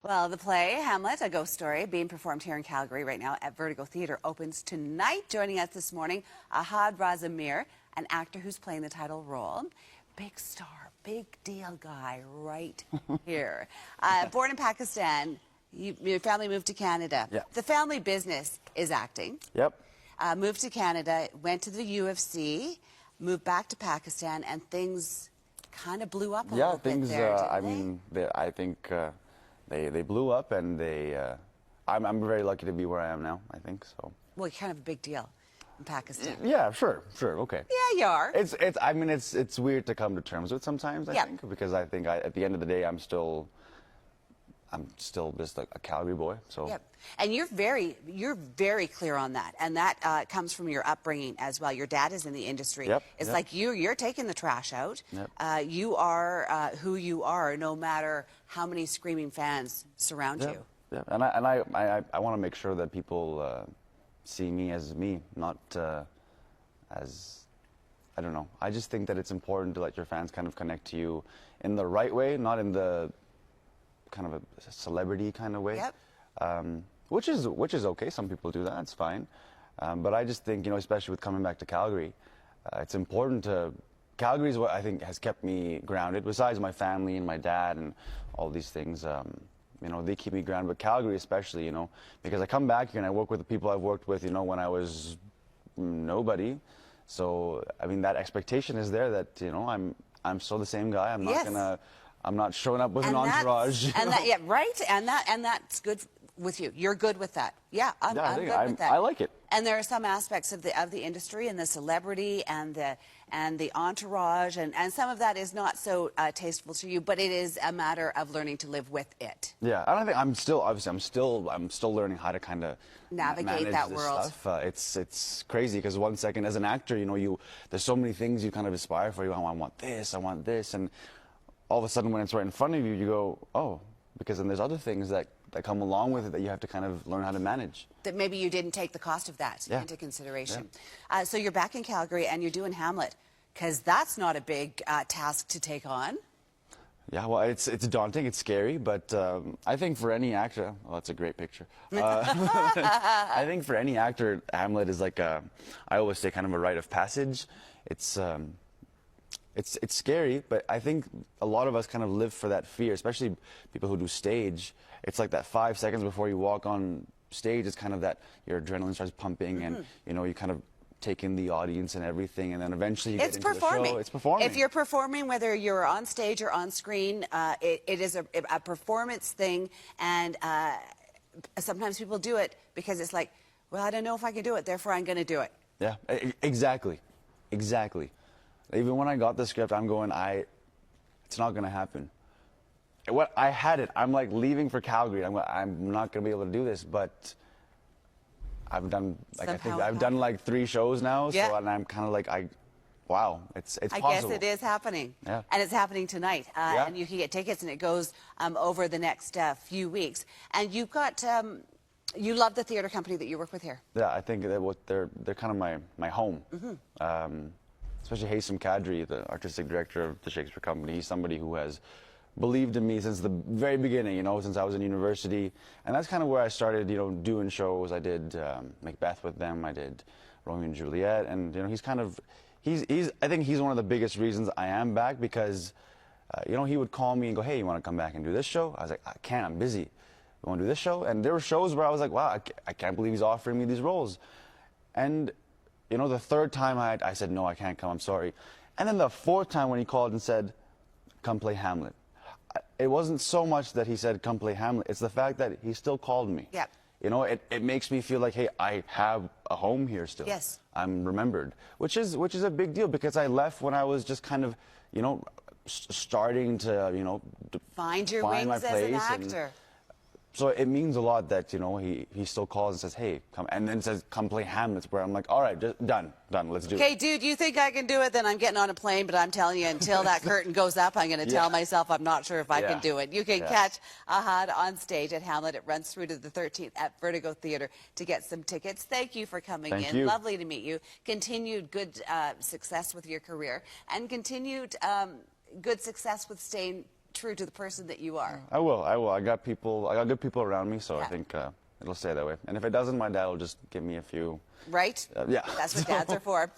Well, the play Hamlet, a ghost story, being performed here in Calgary right now at Vertigo Theatre, opens tonight. Joining us this morning, Raza Mir, an actor who's playing the title role. Big star, big deal guy right here. Born in Pakistan, your family moved to Canada. Yeah. The family business is acting. Yep. Moved to Canada, went to the UFC, moved back to Pakistan, and things kind of blew up a little bit there, didn't they? I think they blew up, and I'm very lucky to be where I am now. I think so. Well, you're kind of a big deal in Pakistan. Yeah, sure, okay. Yeah, you are. It's weird to come to terms with sometimes. I think because I think at the end of the day, I'm still just a Calgary boy. So. Yep. And you're very clear on that, and that comes from your upbringing as well. Your dad is in the industry. Yep. It's yep. like you're taking the trash out. Yep. You are who you are, no matter how many screaming fans surround you. Yeah. And I want to make sure that people see me as me, not as, I don't know. I just think that it's important to let your fans kind of connect to you in the right way, not in the kind of a celebrity kind of way. Yep. Which is okay. Some people do that. It's fine. But I just think, especially with coming back to Calgary, it's important to. Calgary is what I think has kept me grounded. Besides my family and my dad and all these things, they keep me grounded. But Calgary, especially, because I come back here and I work with the people I've worked with, when I was nobody. So I mean, that expectation is there that I'm still the same guy. I'm not gonna. I'm not showing up with an entourage. And that, yeah, right. And that's good with you. You're good with that. Yeah, I'm good with that. I like it. And there are some aspects of the industry and the celebrity and the entourage, and some of that is not so tasteful to you, but it is a matter of learning to live with it. Yeah, I don't think I'm still learning how to kind of navigate that world. Stuff. It's crazy because one second as an actor, there's so many things you kind of aspire for. I want this, and all of a sudden when it's right in front of you, you go, oh, because then there's other things that come along with it that you have to kind of learn how to manage. That maybe you didn't take the cost of that into consideration. Yeah. So you're back in Calgary and you're doing Hamlet, because that's not a big task to take on. Yeah, well, it's daunting, it's scary, but I think for any actor, well, that's a great picture. I think for any actor, Hamlet is like I always say, kind of a rite of passage. It's scary, but I think a lot of us kind of live for that fear, especially people who do stage. It's like that 5 seconds before you walk on stage, it's kind of that your adrenaline starts pumping and, you kind of take in the audience and everything, and then eventually you get into the show. It's performing. If you're performing, whether you're on stage or on screen, it is a performance thing, and sometimes people do it because it's like, well, I don't know if I can do it, therefore I'm going to do it. Yeah, exactly. Even when I got the script, I'm going, it's not going to happen. I had it. I'm like leaving for Calgary. I'm not going to be able to do this, but I've done, I've done like 3 shows now. Yeah. So, and I'm kind of like, wow, it's possible. I guess it is happening. Yeah. And it's happening tonight. And you can get tickets, and it goes over the next few weeks. And you've got, you love the theater company that you work with here. Yeah, I think they're kind of my home. Especially Hasem Kadri, the artistic director of the Shakespeare Company. He's somebody who has believed in me since the very beginning, since I was in university. And that's kind of where I started, doing shows. I did Macbeth with them. I did Romeo and Juliet. And, I think he's one of the biggest reasons I am back, because, he would call me and go, hey, you want to come back and do this show? I was like, I can't, I'm busy. You want to do this show? And there were shows where I was like, wow, I can't believe he's offering me these roles. And the 3rd time I said, no, I can't come, I'm sorry. And then the 4th time when he called and said, come play Hamlet. It wasn't so much that he said, come play Hamlet. It's the fact that he still called me. Yeah. It makes me feel like, hey, I have a home here still. Yes. I'm remembered, which is a big deal, because I left when I was just kind of, starting to, find your wings as an actor. So it means a lot that, he still calls and says, hey, come, and then says, come play Hamlet, where I'm like, all right, just done, let's do it. Okay, dude, you think I can do it? Then I'm getting on a plane, but I'm telling you, until that curtain goes up, I'm going to tell myself I'm not sure if I can do it. You can catch Ahad on stage at Hamlet. It runs through to the 13th at Vertigo Theatre to get some tickets. Thank you for coming in. You. Lovely to meet you. Continued good success with your career, and continued good success with staying true to the person that you are. I will. I got people. I got good people around me, so I Yeah. think it'll stay that way. And if it doesn't, my dad will just give me a few. Right? Yeah. That's what dads are for.